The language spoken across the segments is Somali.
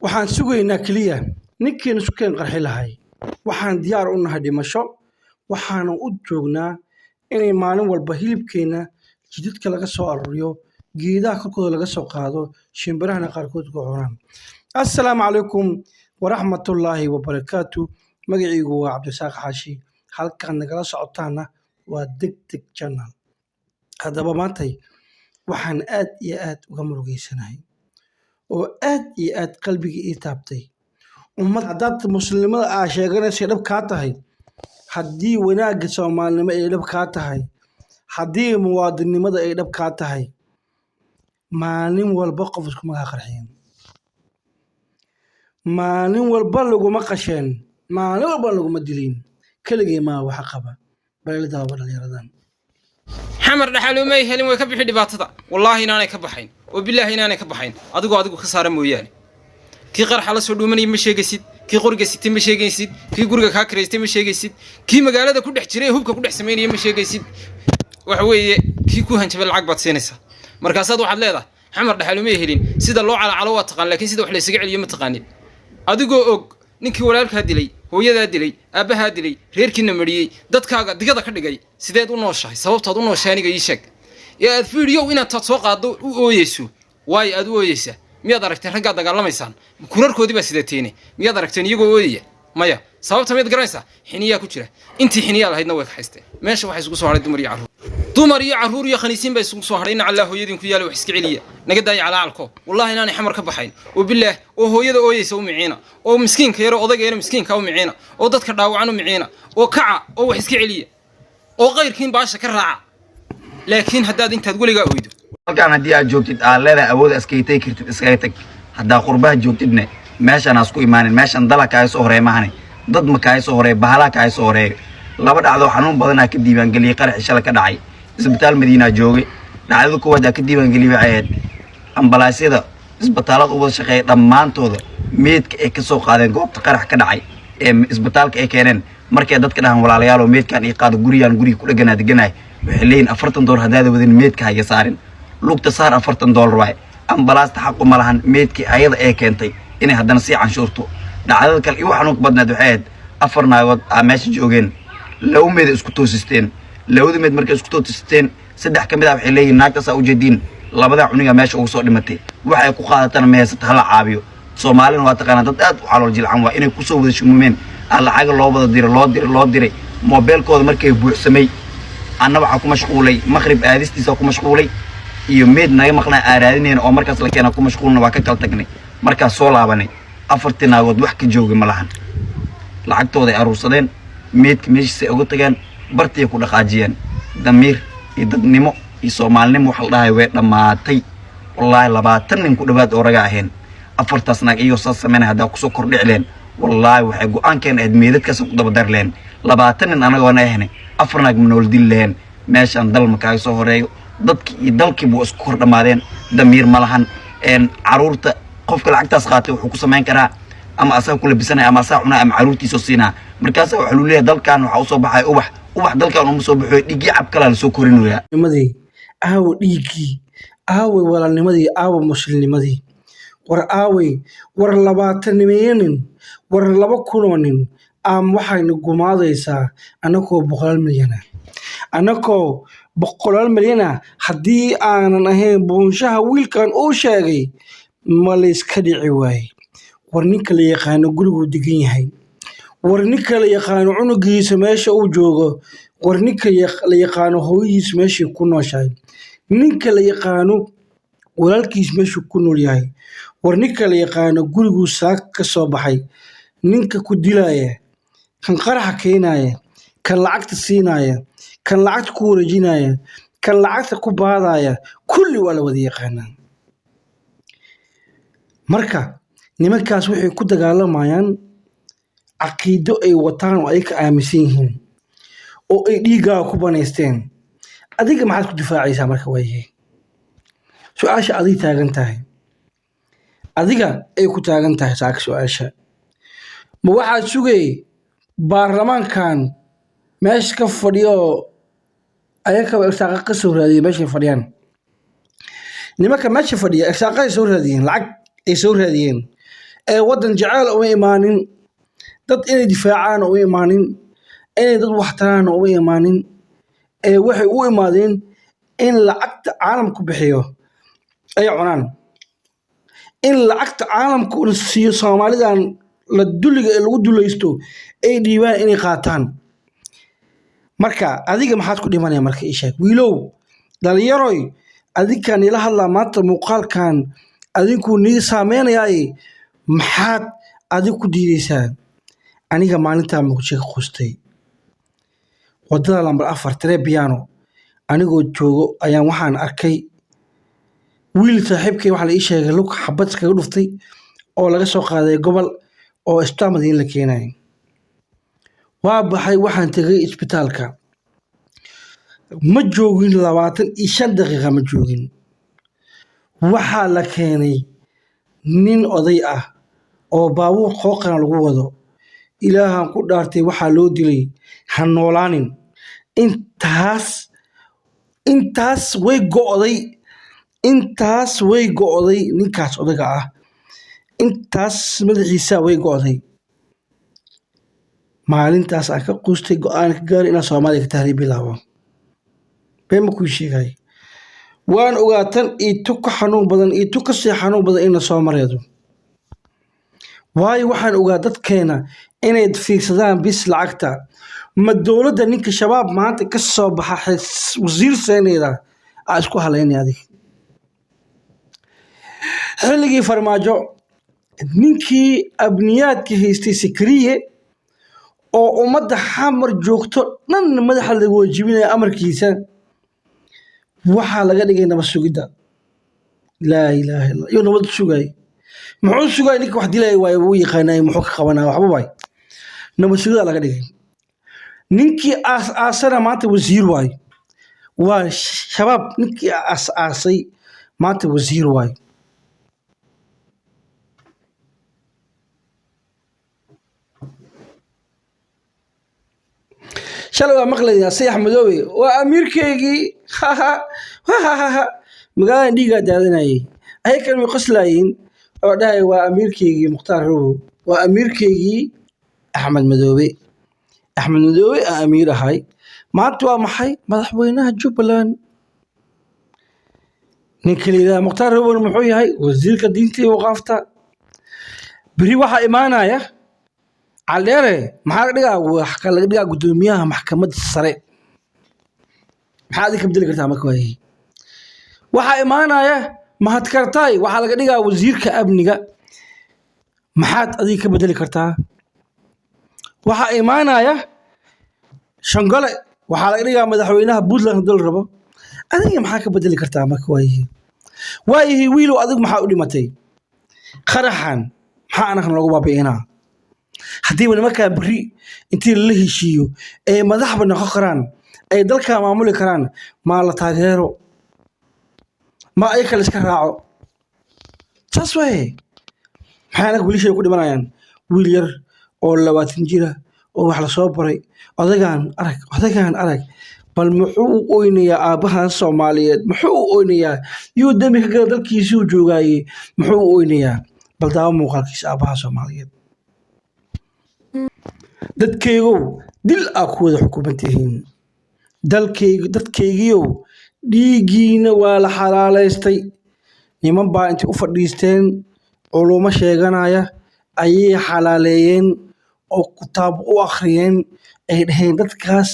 waxaan sugaynaa kaliya ninkeena sukeen qarxi lahay waxaan diyaar u nahay dhimasho waxaan u joognaa inay maalin walba hilibkeena jidadka laga soo aruriyo geedaha korkooda laga soo qaado shimbirahana qaarkood ku cunaan assalaamu calaykum waraxmatullaahi wabarakaatu magacaygu waa cabdisaaq xaashi halkan nagala socotaana waa degdeg channel haddaba maantay waxaan aad iyo aad uga murugeysanahay oo aad iyo aad qalbiga ii taabtay ummad haddaad muslimada aa sheeganaysa dhab kaa tahay haddii wanaagga soomaalinimo ay dhab kaa tahay haddii muwaadinimada ay dhab kaa tahay maalin walba qof iskumagaa qarxiyeen maalin walba laguma qasheen maalin walba laguma dilin keligay maa waxa qaba balilada dhalinyaradan xamar dhaxalumay helin way ka bixi dhibaatada wallahi inaanay ka baxayn oo billahi inaanay ka baxayn adigu ka saara mooyaane kii qarxa la soo dhuumanay ma sheegaysid kii qoriga sitay ma sheegaysid kii guriga ka kireystay ma sheegaysid kii magaalada ku dhex jiray hubka ku dhex sameeyay ma sheegaysid waxa weeye kii ku hanjabay lacag baad siinaysaa markaasaad waxaad leedahay xamar dhaxalumay helin sida loo calaacalo waa taqaan laakiin sida wax la isaga celiyo ma taqaanin adigoo og ninkii walaalka dilay hooyada dilay aabaha dilay reerkiina mariyay dadkaaga digada ka dhigay sideed u nooshahay sababtaad u nooshahay aniga ii sheeg aad fiiriyo inaad soo qaado u ooyeyso way aad u ooyeysa miyaad aragteen ragga dagaalamaysaan kurarkoodii baa sidateene miyaad aragteen iyagoo ooyaya maya sababta miyaad garanaysaa xiniyaa ku jira intii xiniyaa lahaydna way ka haysteen meesha waxay isugu soo haray dumar iyo caruur iyo khaniisiin bay isugu soo haray in Allah hooyadin ku yaalo wax iska celiya naga daay calaalko wallahi inaanay xamar ka baxayn oo billaah oo hooyada ooyeysa u miciina oo miskiinka yar odaygeena miskiinka u miciina oo dadka dhaawacan u miciina oo kaca oo wax iska celiya oo qayrkiin baasha ka raaca laakiin haddaad intaad waliga ooydo halkaan haddii aad joogtid aad leedahay awood iskaytay kartid iskaga tag haddaa qurbaha joogtidne meeshaan aad isku imaanin meeshaan dalka ay soo horey maahane dad ma ka soo horey bahala ka soo horey laba dhacdo xanuun badan ka diiwaan galiyay qarax shalay ka dhacay isbitaal Madiina joogay dhacdo koowaad ka diiwaan galiyay ayad ambalaasyada isbitaalada uga shaqeeyay dhamaantooda meedka ay ka soo qaadeen goobta qarax ka dhacay ee isbitaalka ay keeneen markay dadka dhahan walaalayaal oo meedkan ay qaado guriga ku dhaganaa deganay waxay leeyihiin $40 hadaada wadin meedka haga saarin lugta saar $40 waay ambalaasta xaq uma lahan meedkii ayada ay keentay inay haddana sii canshuurto dhacdada kale iyo xanuun badnaad waxay afar naagood meesha joogeen laba meed isku toosisteen labada meed markay isku toosisteen saddex kamid ah waxay leeyihiin naagtaas u jeedin labada cuniga meesha ugu soo dhimatay waxay ku qaadataan meesata hala caabiyo Soomaalina waa taqaan dad aad u xalool jilcan waa inay ku soo wada shumumeen lacag loo wada loo diray mobilkooda markay buuxsamay anna waxa ku mashquulay maghrib aadistiisa ku mashquulay iyo meed naga maqnaa aaraadineen oo markaas la keenay ku mashquulna waa ka kala tagnay markaas soo laabanay afartii naagood wax ka joogay ma lahan lacagtooda ay aruursadeen meedka meeshiisa ugu tageen bartii ku dhaqaajiyeen damiir iyo dadnimo iyo Soomaalinimo wax la dhahay way dhamaatay wallahi 20 nin ku dhawaad oo raga aheen afartaas naag iyo soo sameeyay hadaa ku soo kordhicleen wallahi waxay go'aankeen aad meedadkaas ku daba darleen 20 nin anaga naahne afar naag manool dileen meeshan dal ma ka soo horeeyo dadkii iyo dalkii buu isku kor dhamaadeen damiir ma lahan caruurta qofka lacagtaas qaatay wuxuu ku sameyn karaa ama asaga ku labisanay ama asaga cunaa ama caruurtiisa siinaa markaas waxa uu leeyahay dalkan waxa uu soo baxay ubax dalkan uu soo baxay dhigi cab kala soo korinaya nimadii aaw dhigi aaw walaalnimadii aaw muslimnimadii war aaway war 20 nimeeyeen war 2 nin waxayna gumaadaysaa anakoo 100 milyan anakoo 100 milyan haddii aanan ahayn buunshaha wiilkan uu sheegay ma la iska dhici waay war ninka la yaqaan gurigu degan yahay war ninka la yaqaan cunugiisa meesha uu joogo war ninka la yaqaan hooyadiisa meesha ku nooshahay ninka la yaqaan walaalkiis meesha ku nool yahay war ninka la yaqaan gurigu saak ka soo baxay ninka ku dilaya kan qaraxa keenaya kan lacagta siinaya kan lacagta ku wareejinaya kan lacagta ku baadaya kulli waa la wada yaqaanaa marka nimankaas waxay ku dagaalamayaan caqiido ay wataan oo ay ka aaminsan yihiin oo ay dhiiga ku baneysteen adiga maxaad ku difaacaysaa marka waayay su'aasha adiga taagan tahay adiga ay ku taagan tahay saaka su'aasha ma waxaad sugay baarlamaankan meesha ka fadhiyo ayaka irsaaqo ka soo raadiyay meesha fadhiyaan nimanka meesha fadhiya irsaaqo ay soo raadiyeen lacag ay soo raadiyeen waddan jecel uma imaanin dad inay difaacaan uma imaanin inay dad wax taraan uma imaanin waxay u imaadeen in lacagta caalamku bixiyo ay cunaan in lacagta caalamku uu siiyo Soomaalidan la duliga ee lagu dulaysto ay dhiibaan inay qaataan marka adiga maxaad ku dhimanaya marka ii sheeg wiilow dhalinyarooy adikan ila hadla maanta muuqaalkan adinku nii saameynayay maxaad adigu ku diidaysaa aniga maalinta muqdisho qustay wadada lambar 4 Trebiano anigoo joogo ayaan waxaan arkay wiil saaxiibkay waxa la ii sheegay lug xabad kaga dhuftay oo laga soo qaaday gobol oo istaamadiin la keenay waa baxay waxaan tagay isbitaalka ma joogin 25 daqiiqo ma joogin waxa la keenay nin oday ah oo baabuur qooqana lagu wado ilaahan ku dhaartay waxa loo dilay han noolaanin intaas way go'day ninkaas odaga ah intaas madaxiisa way go'day maalintaas aan ka qustay go'aan ka gaar inaan Soomaaliya ka tahriib bilaabo bema ku sheegay waan ogaatan ito ka xanuun badan ito ka sii xanuun badan in soo mareedo waayo waxaan ogaa dadkeena inay fiirsadaan bis lacagta ma dawladda ninka shabaab maanta ka soo baxa wasiir seeneeda isku haleynay adig xilligii farmaajo ninkii abniyaadka haystay Sikriye oo ummadda xamar joogto dhan madaxa lagu wajibinay amarkiisa waxa laga dhigay nabad sugidda laa ilaaha illa iyo nabad sugay muxuu sugay ninka wax dilay way uu yaqaanay muxuu ka qabanaa waxba way nabad sugidda laga dhigay ninkii aasana maanta wasiir way waa shabaab ninkii aasay maanta wasiir way شلوا مقلد سيح مدوي وأميركيجي مقالن ديجا دادناي هاي كانوا يقصلاين وده وأميركيجي مختار هو وأميركيجي أحمد مدوي أمير هاي ما توا محي ما ضحوينها جبلان نكلي ذا مختار هو المحوي هاي وزير كدينتي وقافته بري وحا إيمانا يا عليره maxaa dhigaa wax kala dhigaa gudoomiyaha maxkamadda sare maxaa ka bedeli kartaa marka waxa imaanaya mahad kartay waxa laga dhigaa wasiirka amniga maxaad adiga ka bedeli kartaa waxa imaanaya shangale waxa laga dhigaa madaxweynaha Puntland dal rabo adiga maxaa ka bedeli kartaa marka waayi wiilo adigu maxaa u dhimatay qaraxan maxaa anaga lagu baabi'inaa haddii wali markaa bari intii la heshiiyo ee madaxba noqon karaan ay dalka maamuli karaan ma la taageero ma ay kale iska raaco taas way maxaa wali shay ku dhimanayaan wiil yar oo 20 jira oo wax la soo baray odagaan arag bal muxuu u oynayaa aabahan Soomaaliyeed muxuu u oynayaa iyo dami ka dalkiisa uu joogay muxuu u oynayaa bal daawo muuqaalkiisa aabaha Soomaaliyeed dadkaygu dil ku wada xukumantihiin dadkaygiyo dhiigiina waa la xalaaleystay niman baa intii u fadhiisteen culumo sheeganaya ayay xalaaleeyeen oo kitaab u akhriyeen ay dhaheen dadkaas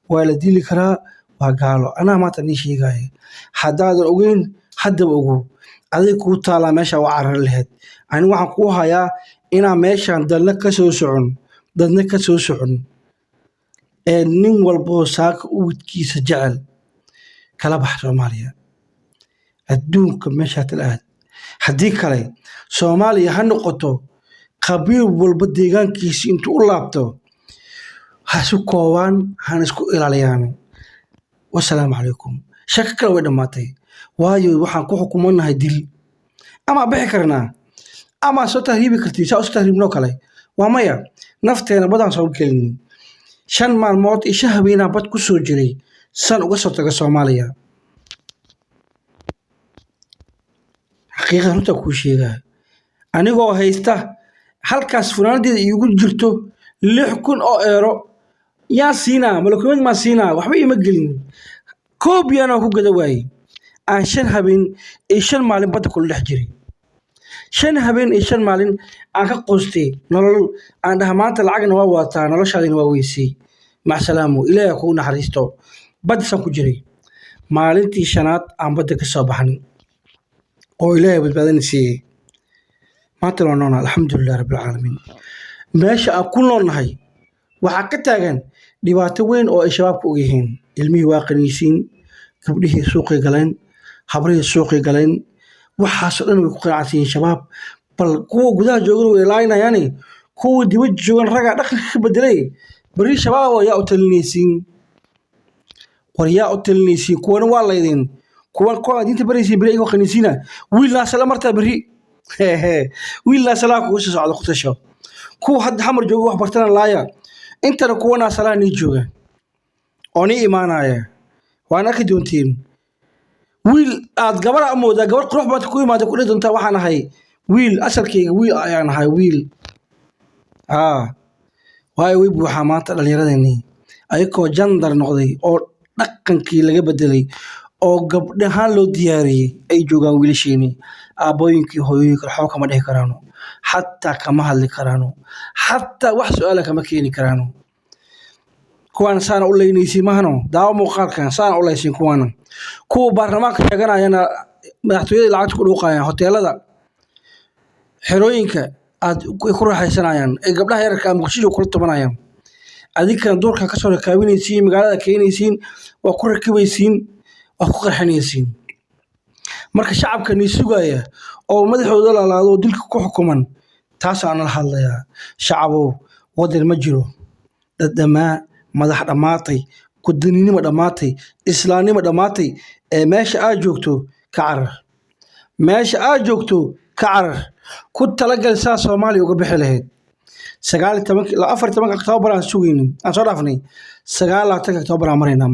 waa la dili karaa waa gaalo anaa maanta nii sheegay haddaadan ogeyn haddaba ogow adiga ku taala meesha waa carar lahayd ani waxaan ku hayaa inaa meeshan dalna ka soo socon nin walbo saaka uudkiisa jecel kala bax Soomaaliya adduunka meesha talaad haddii kale Soomaaliya ha noqoto qabiil walba deegaankiisa intuu u laabto ha su koowaan han isku ilaaliyaan wassalaamu calaykum shaka kale way dhamaatay waayo waxaan ku xukumanahay dil ama bixi karnaa ama soo tahriibi kartii soo tahriibno kale waa maya nafteena badan soo gelin 5 maalmood isha habeena bad ku soo jiray san uga soo taga Soomaaliya xaqiiqada runta ku sheegay anigoo haysta halkaas funaanadeeda iigu jirto 6,000 oo euro yaa siinaa malakumad ma siinaa waxba ima gelin koob yana ku gada waayay aan 5 habeen iyo 5 maalin badda kula dhex jiray 5 habeen iyo 5 maalin aan ka qoostay nolol aan dhahmaanta lacagna waa wataa noloshaadina waa weysay mac salaamu ilaahay ku naxariisto badda san ku jiray maalintii shanaad aan badda ka soo baxnay oo ilaahay badbaadinayay maanta loo noolaa alxamdulillaah rabbil caalamiin meesha aan ku noolnahay waxaa ka taagan dhibaato weyn oo ay shabaabku og yihiin ilmihii waa qaniisiin gabdhihii suuqay galeen habrihii suuqay galeen waxaasoo dhan way ku qanacsan yihiin shabaab bal kuwa gudaha joogan way laaynayaani kuwa dibadda joogan raggaa dhaqanka ka bedelay bari shabaab yaa u talinaysiin war yaa u talinaysiin kuwana waa laydin kuwa diinta baraysiin bari ayagoo qaniisiina wiilnaas la martaa bari wiilnaas la kugu soo socdo ku tasho kuwa hadda xamar jooga wax bartana laaya intana kuwana salaah ni jooga oo ni imaanaya waana ka doontiin wiil aad gabar amooda gabar qurux baad ku imaado ku dhiganta waxaan ahay wiil asalkayga wiil ayaan ahay wiil waay way buuxa maanta dhalinyaradeenii ayagoo jandar noqday oo dhaqankii laga bedelay oo gabdhahaan loo diyaariyey ay joogaan wiilasheenii aabbooyinkii hooyooyinka waxba kama dhihi karaano xataa kama hadli karaano xataa wax su-aala kama keeni karaano kuwaana saana u leynaysiin mahano daawo muuqaalkan saana u leysiin kuwa baarlamaanka sheeganayana madaxtooyada lacagta ku dhuuqayaan hoteelada xerooyinka aad ku raaxaysanayaan ee gabdhaha yararka muqdisho kula tabanayaan adinkana duurka kasoo rakaabinaysiin magaalada keenaysiin waa ku rakibaysiin waa ku qarxinaysiin marka shacabka ni sugaya oo madaxooda laalaado oo dilka ku xukuman taasaan la hadlayaa shacabow wadan ma jiro dad dhamaa madax dhamaatay kudaninimo dhamaatay islaamnimo dhamaatay ee meesha aad joogto ka carar meesha aad joogto ka carar ku talagal saa Soomaaliya uga bixi lahayd 14 Oktoobar aan sugaynin aan soo dhaafnay 19 Oktoobar aan maraynaa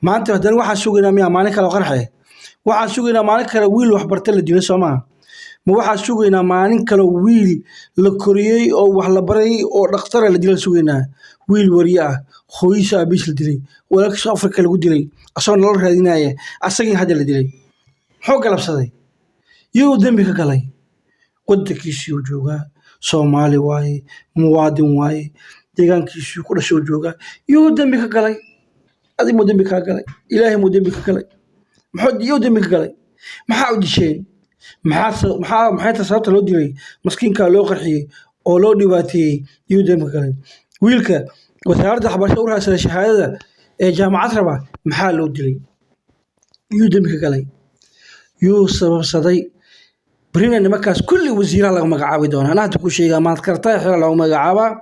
maanta haddana waxaan sugaynaa miyaa maalin kale qarxe waxaan sugaynaa maalin kale wiil wax barta la dilo Soomaa ma waxaan sugaynaa maalin kale wiil la koriyay oo wax la baray oo dhakhtar la dilo sugaynaa wiil wariya hooyisa abiis la dilay walaalkiis Afrika lagu dilay asoo nolol raadinaya asagii hadda la dilay xoo galabsaday yuu dambi ka galay wadankiisii jooga Soomaali waaye muwaadin waaye deegaankiisii ku dhashay jooga yuu dambi ka galay adi mu dambi ka galay ilaahay mu dambi ka galay maxaa yuu dambi ka galay maxaa u disheen maxaa sababta loo dilay maskiinka loo qarxiyay oo loo dhibaateeyay yuu dambi ka galay wiilka wasaaradda waxbarashada u raasay shahaadada ee jaamacad raba maxaa loo dilay yuu dambi ka galay yuu sababsaday برينا نمكاس كل وزير الله مقعابي دونا أنا تقول شيء ما ذكرته حلا لو مقعابا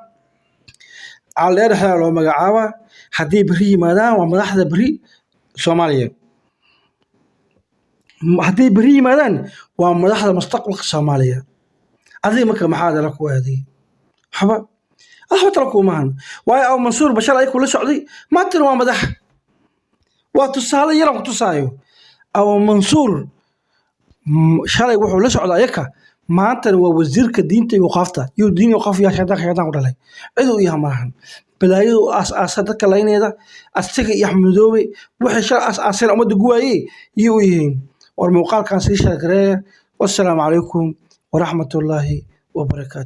على حلا لو مقعابا حدي بري ماذا وما لحظة بري سوماليا حدي بري ماذا وما لحظة مستقبل سوماليا هذه مكة محاذة لك وهذه حبا أحبط لكم معنا واي أو منصور بشار أي كل سعودي ما تنوى مدح وتصالي يرى وتصايو أو منصور shalay wuxuu la socdaa ayaka maanta waa wasiirka diinta iyo qaafta iyo diin iyo qaaf yaa shaqada ku dhalay ciduu iyo marahan balaayadu aas dadka laynayda asaga iyo Axmedoobe wixii shal aasay umada guwaayay iyo yihiin war muuqaalkan sii sheegareeya wassalaamu calaykum wa rahmatullaahi wa barakaatuh